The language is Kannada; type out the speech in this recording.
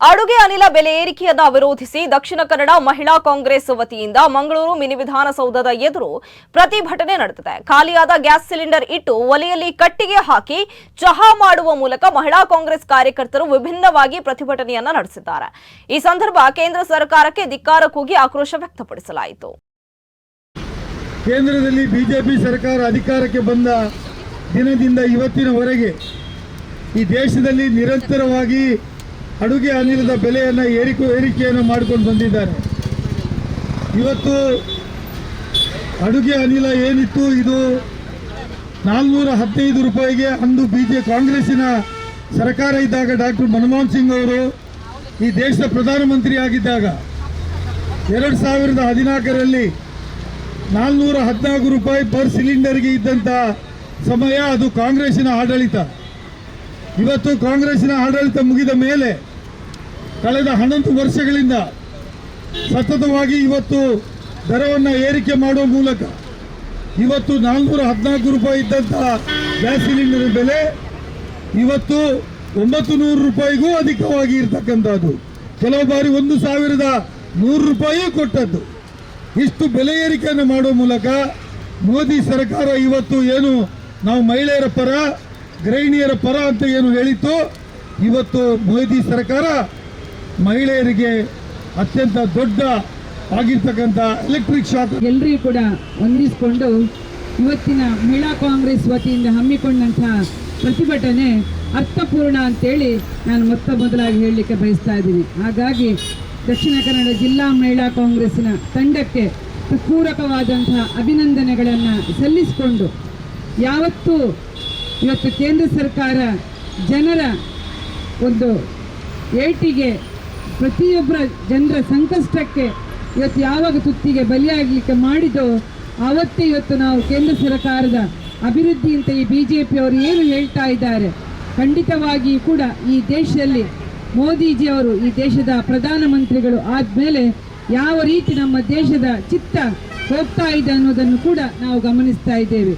ಅಡುಗೆ ಅನಿಲ ಬೆಲೆ ಏರಿಕೆಯನ್ನು ವಿರೋಧಿಸಿ ದಕ್ಷಿಣ ಕನ್ನಡ ಮಹಿಳಾ ಕಾಂಗ್ರೆಸ್ ವತಿಯಿಂದ ಮಂಗಳೂರು ಮಿನಿ ವಿಧಾನಸೌಧದ ಎದುರು ಪ್ರತಿಭಟನೆ ನಡೆದಿದೆ. ಖಾಲಿಯಾದ ಗ್ಯಾಸ್ ಸಿಲಿಂಡರ್ ಇಟ್ಟು ಒಲೆಯಲ್ಲಿ ಕಟ್ಟಿಗೆ ಹಾಕಿ ಚಹಾ ಮಾಡುವ ಮೂಲಕ ಮಹಿಳಾ ಕಾಂಗ್ರೆಸ್ ಕಾರ್ಯಕರ್ತರು ವಿಭಿನ್ನವಾಗಿ ಪ್ರತಿಭಟನೆಯನ್ನ ನಡೆಸಿದ್ದಾರೆ. ಈ ಸಂದರ್ಭ ಕೇಂದ್ರ ಸರ್ಕಾರಕ್ಕೆ ಧಿಕ್ಕಾರ ಕೂಗಿ ಆಕ್ರೋಶ ವ್ಯಕ್ತಪಡಿಸಲಾಯಿತು. ಕೇಂದ್ರದಲ್ಲಿ ಬಿಜೆಪಿ ಸರ್ಕಾರ ಅಧಿಕಾರಕ್ಕೆ ಬಂದ ದಿನದಿಂದ ಇವತ್ತಿನವರೆಗೆ ಈ ದೇಶದಲ್ಲಿ ನಿರಂತರವಾಗಿ ಅಡುಗೆ ಅನಿಲದ ಬೆಲೆಯನ್ನು ಏರಿಕೆಯನ್ನು ಮಾಡಿಕೊಂಡು ಬಂದಿದ್ದಾರೆ. ಇವತ್ತು ಅಡುಗೆ ಅನಿಲ ಏನಿತ್ತು ಇದು 415 ರೂಪಾಯಿಗೆ ಅಂದು ಕಾಂಗ್ರೆಸ್ಸಿನ ಸರ್ಕಾರ ಇದ್ದಾಗ ಡಾಕ್ಟರ್ ಮನಮೋಹನ್ ಸಿಂಗ್ ಅವರು ಈ ದೇಶದ ಪ್ರಧಾನಮಂತ್ರಿ ಆಗಿದ್ದಾಗ 2014ರಲ್ಲಿ 414 ರೂಪಾಯಿ ಪರ್ ಸಿಲಿಂಡರ್ಗೆ ಇದ್ದಂಥ ಸಮಯ ಅದು ಕಾಂಗ್ರೆಸ್ಸಿನ ಆಡಳಿತ. ಇವತ್ತು ಕಾಂಗ್ರೆಸ್ಸಿನ ಆಡಳಿತ ಮುಗಿದ ಮೇಲೆ ಕಳೆದ 11 ವರ್ಷಗಳಿಂದ ಸತತವಾಗಿ ಇವತ್ತು ದರವನ್ನು ಏರಿಕೆ ಮಾಡುವ ಮೂಲಕ ಇವತ್ತು 414 ರೂಪಾಯಿ ಇದ್ದಂಥ ಗ್ಯಾಸ್ ಸಿಲಿಂಡರ್ ಬೆಲೆ ಇವತ್ತು 900 ರೂಪಾಯಿಗೂ ಅಧಿಕವಾಗಿ ಇರ್ತಕ್ಕಂಥದ್ದು. ಕೆಲವು ಬಾರಿ 1100 ರೂಪಾಯಿ ಕೊಟ್ಟದ್ದು. ಇಷ್ಟು ಬೆಲೆ ಏರಿಕೆಯನ್ನು ಮಾಡುವ ಮೂಲಕ ಮೋದಿ ಸರ್ಕಾರ ಇವತ್ತು ಏನು ನಾವು ಮಹಿಳೆಯರ ಪರ ಗೃಹಿಣಿಯರ ಪರ ಅಂತ ಏನು ಹೇಳಿತ್ತು, ಇವತ್ತು ಮೋದಿ ಸರ್ಕಾರ ಮಹಿಳೆಯರಿಗೆ ಅತ್ಯಂತ ದೊಡ್ಡ ಆಗಿರ್ತಕ್ಕಂಥ ಎಲೆಕ್ಟ್ರಿಕ್ ಶಾಕ್ ಎಲ್ಲರಿಗೂ ಕೂಡ ಹೊಂದಿಸಿಕೊಂಡು ಇವತ್ತಿನ ಮಹಿಳಾ ಕಾಂಗ್ರೆಸ್ ವತಿಯಿಂದ ಹಮ್ಮಿಕೊಂಡಂತಹ ಪ್ರತಿಭಟನೆ ಅರ್ಥಪೂರ್ಣ ಅಂತೇಳಿ ನಾನು ಮೊದಲಾಗಿ ಹೇಳಲಿಕ್ಕೆ ಬಯಸ್ತಾ ಇದ್ದೀನಿ. ಹಾಗಾಗಿ ದಕ್ಷಿಣ ಕನ್ನಡ ಜಿಲ್ಲಾ ಮಹಿಳಾ ಕಾಂಗ್ರೆಸ್ಸಿನ ತಂಡಕ್ಕೆ ಪೂರಕವಾದಂತಹ ಅಭಿನಂದನೆಗಳನ್ನು ಸಲ್ಲಿಸಿಕೊಂಡು ಯಾವತ್ತೂ ಇವತ್ತು ಕೇಂದ್ರ ಸರ್ಕಾರ ಜನರ ಒಂದು ಏಟಿಗೆ ಪ್ರತಿಯೊಬ್ಬರ ಜನರ ಸಂಕಷ್ಟಕ್ಕೆ ಇವತ್ತು ಯಾವಾಗ ತುತ್ತಿಗೆ ಬಲಿಯಾಗಲಿಕ್ಕೆ ಮಾಡಿದೋ ಆವತ್ತೇ ಇವತ್ತು ನಾವು ಕೇಂದ್ರ ಸರ್ಕಾರದ ಅಭಿವೃದ್ಧಿ ಅಂತ ಈ ಬಿಜೆಪಿಯವರು ಏನು ಹೇಳ್ತಾ ಇದ್ದಾರೆ, ಖಂಡಿತವಾಗಿ ಕೂಡ ಈ ದೇಶದಲ್ಲಿ ಮೋದಿಜಿಯವರು ಈ ದೇಶದ ಪ್ರಧಾನಮಂತ್ರಿಗಳು ಆದಮೇಲೆ ಯಾವ ರೀತಿ ನಮ್ಮ ದೇಶದ ಚಿತ್ತ ಹೋಗ್ತಾ ಇದೆ ಅನ್ನೋದನ್ನು ಕೂಡ ನಾವು ಗಮನಿಸ್ತಾ ಇದ್ದೇವೆ.